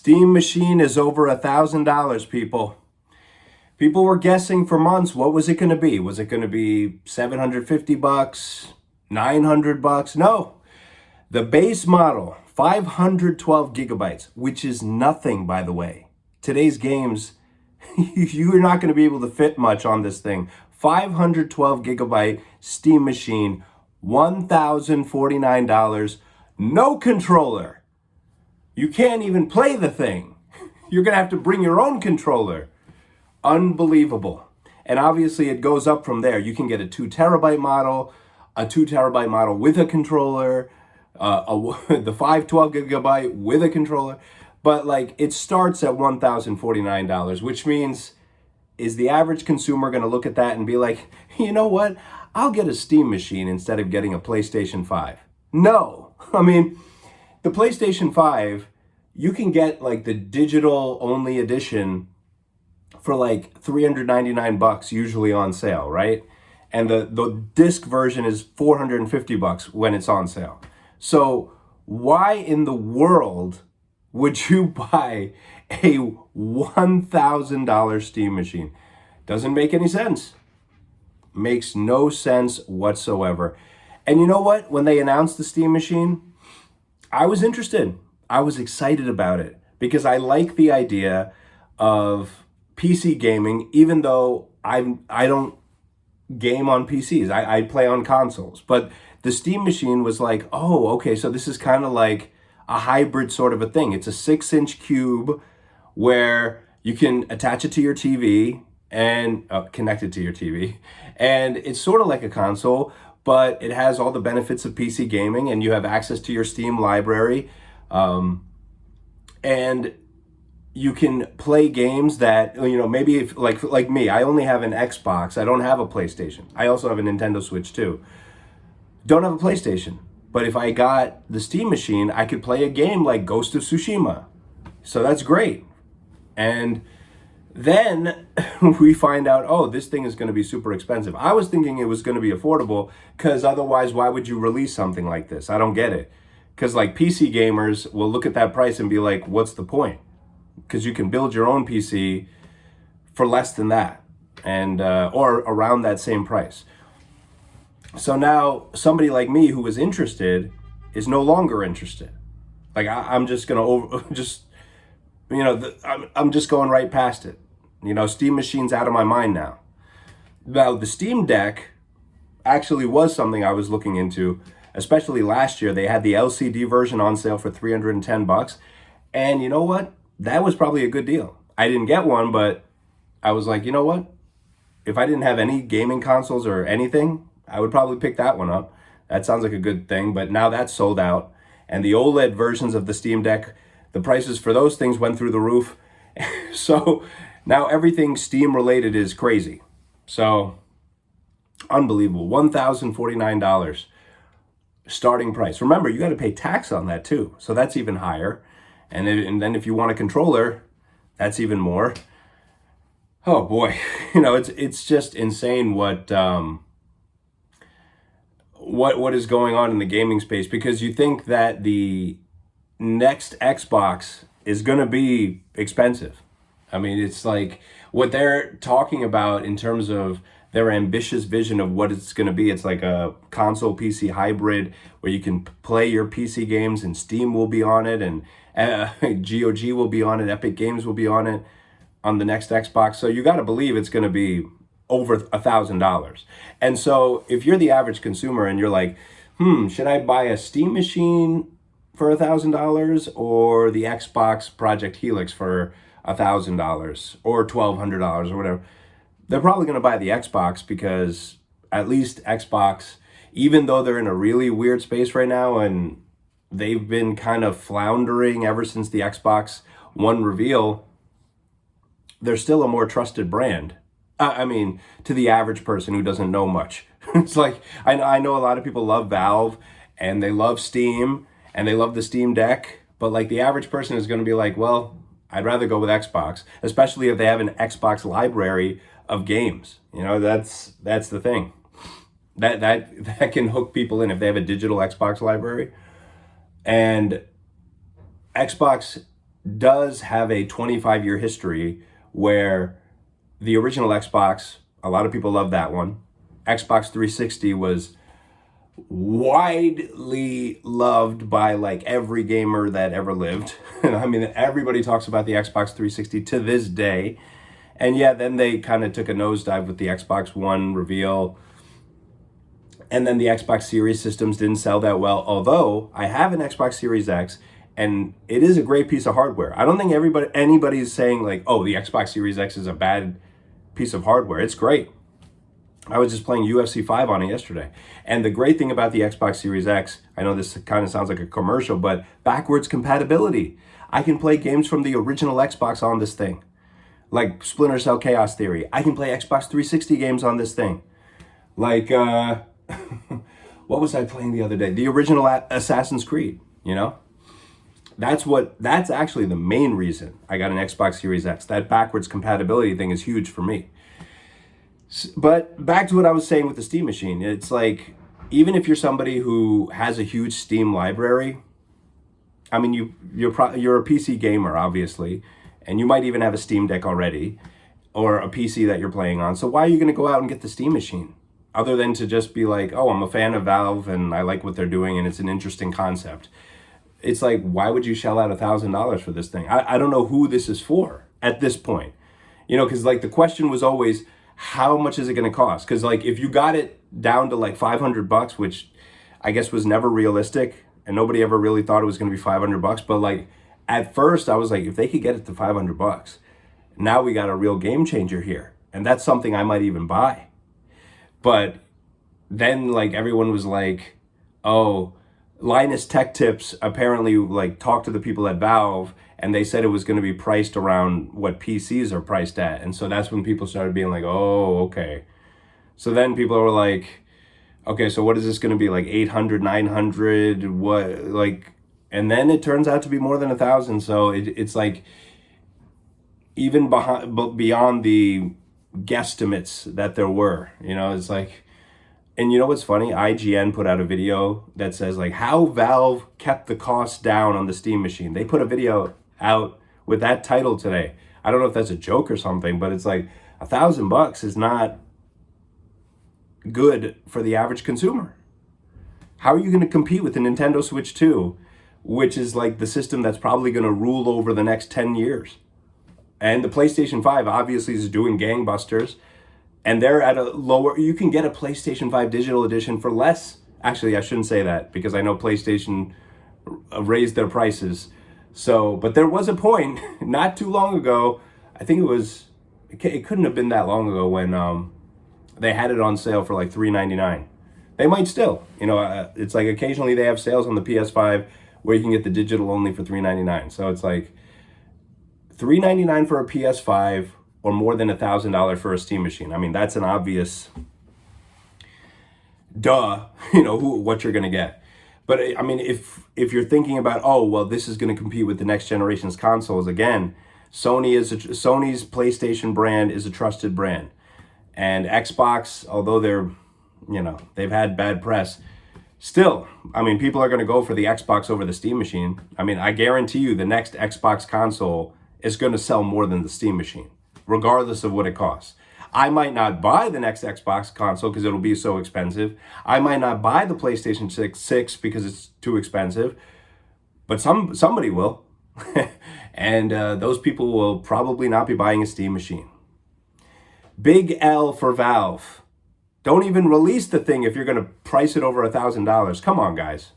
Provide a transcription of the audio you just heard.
Steam Machine is over $1,000, people. People were guessing for months, what was it going to be? Was it going to be $750, $900? No. The base model, 512 gigabytes, which is nothing, by the way. Today's games, you're not going to be able to fit much on this thing. 512 gigabyte Steam Machine, $1,049, no controller. You can't even play the thing. You're going to have to bring your own controller. Unbelievable. And obviously it goes up from there. You can get a 2 terabyte model, a 2 terabyte model with a controller, the 512 gigabyte with a controller. But like it starts at $1,049, which means is the average consumer going to look at that and be like, you know what? I'll get a Steam Machine instead of getting a PlayStation 5. No. I mean, the PlayStation 5, you can get like the digital only edition for like $399 usually on sale, right? And the disc version is $450 when it's on sale. So why in the world would you buy a $1,000 Steam Machine? Doesn't make any sense. Makes no sense whatsoever. And you know what? When they announced the Steam Machine, I was interested. I was excited about it because I like the idea of PC gaming, even though I don't game on PCs. I play on consoles. But the Steam Machine was like, oh, okay, so this is kind of like a hybrid sort of a thing. It's a 6-inch cube where you can attach it to your TV and connect it to your TV. And it's sort of like a console, but it has all the benefits of PC gaming, and you have access to your Steam library. And you can play games that, you know, maybe if like me, I only have an Xbox. I don't have a PlayStation. I also have a Nintendo Switch too. Don't have a PlayStation. But if I got the Steam Machine, I could play a game like Ghost of Tsushima. So that's great. And then we find out, oh, this thing is going to be super expensive. I was thinking it was going to be affordable because otherwise, why would you release something like this? I don't get it. Because like PC gamers will look at that price and be like, what's the point? Because you can build your own PC for less than that and or around that same price. So now somebody like me who was interested is no longer interested. Like I'm just going to I'm just going right past it. You know, Steam Machine's out of my mind now. Now, the Steam Deck actually was something I was looking into, especially last year. They had the LCD version on sale for $310. And you know what? That was probably a good deal. I didn't get one, but I was like, you know what? If I didn't have any gaming consoles or anything, I would probably pick that one up. That sounds like a good thing, but now that's sold out. And the OLED versions of the Steam Deck, the prices for those things went through the roof. So now everything Steam related is crazy. So unbelievable. $1,049 starting price. Remember, you got to pay tax on that too. So that's even higher. And then if you want a controller, that's even more. Oh boy, you know, it's just insane what is going on in the gaming space, because you think that the next Xbox is going to be expensive. I mean, it's like what they're talking about in terms of their ambitious vision of what it's going to be. It's like a console PC hybrid where you can play your PC games and Steam will be on it and GOG will be on it, Epic Games will be on it on the next Xbox. So you got to believe it's going to be over $1,000. And so if you're the average consumer and you're like, should I buy a Steam Machine for $1,000 or the Xbox Project Helix for $1,000 or $1,200 or whatever? They're probably going to buy the Xbox, because at least Xbox, even though they're in a really weird space right now and they've been kind of floundering ever since the Xbox One reveal, they're still a more trusted brand. I mean, to the average person who doesn't know much. It's like, I know a lot of people love Valve and they love Steam and they love the Steam Deck, but like the average person is going to be like, well, I'd rather go with Xbox, especially if they have an Xbox library of games. You know, that's the thing. That can hook people in if they have a digital Xbox library. And Xbox does have a 25-year history where the original Xbox, a lot of people love that one. Xbox 360 was widely loved by like every gamer that ever lived. I mean, everybody talks about the Xbox 360 to this day. And yeah, then they kind of took a nosedive with the Xbox One reveal. And then the Xbox Series systems didn't sell that well. Although I have an Xbox Series X, and it is a great piece of hardware. I don't think anybody is saying like, oh, the Xbox Series X is a bad piece of hardware. It's great. I was just playing UFC 5 on it yesterday. And the great thing about the Xbox Series X, I know this kind of sounds like a commercial, but backwards compatibility. I can play games from the original Xbox on this thing. Like Splinter Cell Chaos Theory. I can play Xbox 360 games on this thing. Like, what was I playing the other day? The original Assassin's Creed, you know? That's actually the main reason I got an Xbox Series X. That backwards compatibility thing is huge for me. But back to what I was saying with the Steam machine. It's like, even if you're somebody who has a huge Steam library, I mean, you're a PC gamer, obviously, and you might even have a Steam Deck already, or a PC that you're playing on. So why are you going to go out and get the Steam machine? Other than to just be like, oh, I'm a fan of Valve and I like what they're doing and it's an interesting concept. It's like, why would you shell out $1,000 for this thing? I don't know who this is for at this point. You know, because like the question was always, how much is it going to cost? Because like if you got it down to like $500, which I guess was never realistic and nobody ever really thought it was going to be $500, but like at first I was like, if they could get it to $500, now we got a real game changer here. And that's something I might even buy. But then like everyone was like, oh, Linus Tech Tips apparently like talked to the people at Valve and they said it was going to be priced around what PCs are priced at. And so that's when people started being like, oh, okay. So then people were like, okay, so what is this going to be, like 800, 900, what, like, and then it turns out to be more than 1,000. So it's like, even beyond the guesstimates that there were, you know, it's like, and you know what's funny? IGN put out a video that says like how Valve kept the cost down on the Steam machine. They put a video out with that title today. I don't know if that's a joke or something, but it's like $1,000 is not good for the average consumer. How are you going to compete with the Nintendo Switch 2, which is like the system that's probably going to rule over the next 10 years? And the PlayStation 5 obviously is doing gangbusters. And they're at a lower, you can get a PlayStation 5 digital edition for less. Actually, I shouldn't say that because I know PlayStation raised their prices. So, but there was a point not too long ago, I think it couldn't have been that long ago when they had it on sale for like $3.99. They might still, you know, it's like occasionally they have sales on the PS5 where you can get the digital only for $3.99. So it's like $3.99 for a PS5 or more than $1,000 for a Steam machine. I mean, that's an obvious duh, you know, what you're going to get. But I mean, if you're thinking about, oh, well, this is going to compete with the next generation's consoles, again, Sony's PlayStation brand is a trusted brand. And Xbox, although they've had bad press, still, I mean, people are going to go for the Xbox over the Steam machine. I mean, I guarantee you the next Xbox console is going to sell more than the Steam machine, regardless of what it costs. I might not buy the next Xbox console because it'll be so expensive. I might not buy the PlayStation 6 because it's too expensive, but somebody will. And those people will probably not be buying a Steam machine. Big L for Valve. Don't even release the thing if you're going to price it over $1,000. Come on, guys.